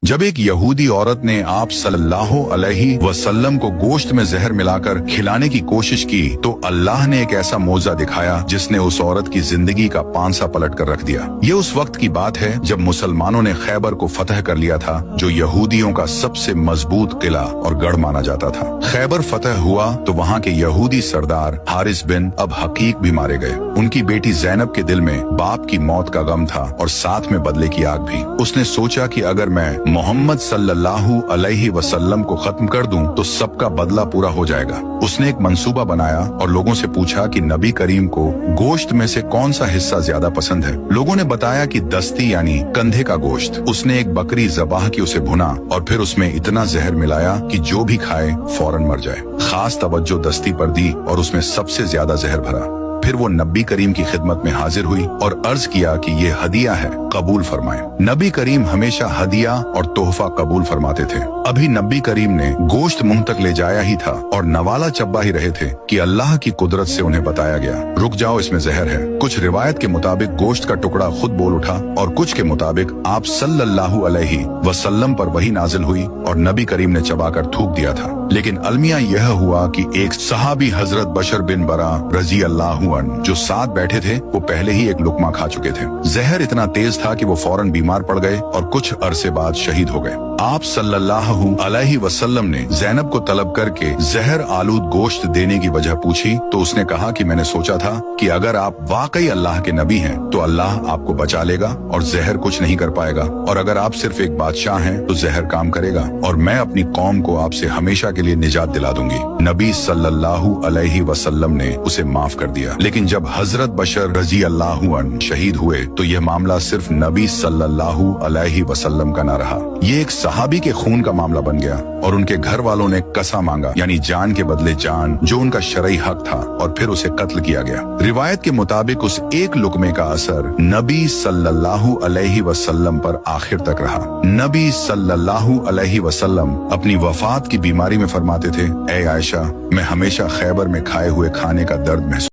जब एक यहूदी औरत ने आप सल्लल्लाहु अलैहि वसल्लम को गोश्त में जहर मिलाकर खिलाने की कोशिश की तो अल्लाह ने एक ऐसा मौजज़ा दिखाया जिसने उस औरत की जिंदगी का पांसा पलट कर रख दिया। ये उस वक्त की बात है जब मुसलमानों ने खैबर को फतह कर लिया था, जो यहूदियों का सबसे मजबूत किला और गढ़ माना जाता था। खैबर फतह हुआ तो वहाँ के यहूदी सरदार हारिस बिन अब हकीक भी मारे गए। उनकी बेटी जैनब के दिल में बाप की मौत का गम था और साथ में बदले की आग भी। उसने सोचा कि अगर मैं मोहम्मद सल्लल्लाहु अलैहि वसल्लम को खत्म कर दूं तो सबका बदला पूरा हो जाएगा। उसने एक मंसूबा बनाया और लोगों से पूछा कि नबी करीम को गोश्त में से कौन सा हिस्सा ज्यादा पसंद है। लोगों ने बताया कि दस्ती यानी कंधे का गोश्त। उसने एक बकरी ज़बाह की उसे भुना और फिर उसमें इतना जहर मिलाया कि जो भी खाए फौरन मर जाए। खास तवज्जो दस्ती पर दी और उसमें सबसे ज्यादा जहर भरा। फिर वो नबी करीम की खिदमत में हाजिर हुई और अर्ज किया कि ये हदिया है, कबूल फरमाएं। नबी करीम हमेशा हदिया और तोहफा कबूल फरमाते थे। अभी नबी करीम ने गोश्त मुंह तक ले जाया ही था और नवाला चब्बा ही रहे थे कि अल्लाह की कुदरत से उन्हें बताया गया, रुक जाओ, इसमें जहर है। कुछ रिवायत के मुताबिक गोश्त का टुकड़ा खुद बोल उठा और कुछ के मुताबिक आप सल्लल्लाहु अलैहि वसल्लम पर वही नाजिल हुई और नबी करीम ने चबाकर थूक दिया था। लेकिन अलमिया यह हुआ कि एक सहाबी हजरत बशर बिन बरा रजी अल्लाह अन्हु जो साथ बैठे थे वो पहले ही एक लुकमा खा चुके थे। जहर इतना तेज था कि वो फौरन बीमार पड़ गए और कुछ अरसे बाद शहीद हो गए। आप सल्लल्लाहु अलैहि वसल्लम ने जैनब को तलब करके जहर आलूद गोश्त देने की वजह पूछी तो उसने कहा कि मैंने सोचा था कि अगर आप वाकई अल्लाह के नबी हैं तो अल्लाह आपको बचा लेगा और जहर कुछ नहीं कर पाएगा, और अगर आप सिर्फ एक बादशाह हैं तो जहर काम करेगा और मैं अपनी कौम को आपसे हमेशा के लिए निजात दिला दूंगी। नबी सल्लल्लाहु अलैहि वसल्लम ने उसे माफ कर दिया। लेकिन जब हजरत बशर रजी अल्लाहु अन्हु शहीद हुए तो यह मामला सिर्फ नबी सल्लल्लाहु अलैहि वसल्लम का न रहा, ये एक सहाबी के खून का मामला बन गया और उनके घर वालों ने कसा मांगा, यानी जान के बदले जान, जो उनका शरई हक था, और फिर उसे कत्ल किया गया। रिवायत के मुताबिक उस एक लुकमे का असर नबी सल्लल्लाहु अलैहि वसल्लम पर आखिर तक रहा। नबी सल्लल्लाहु अलैहि वसल्लम अपनी वफात की बीमारी में फरमाते थे, ऐ आयशा, मैं हमेशा खैबर में खाए हुए खाने का दर्द महसूस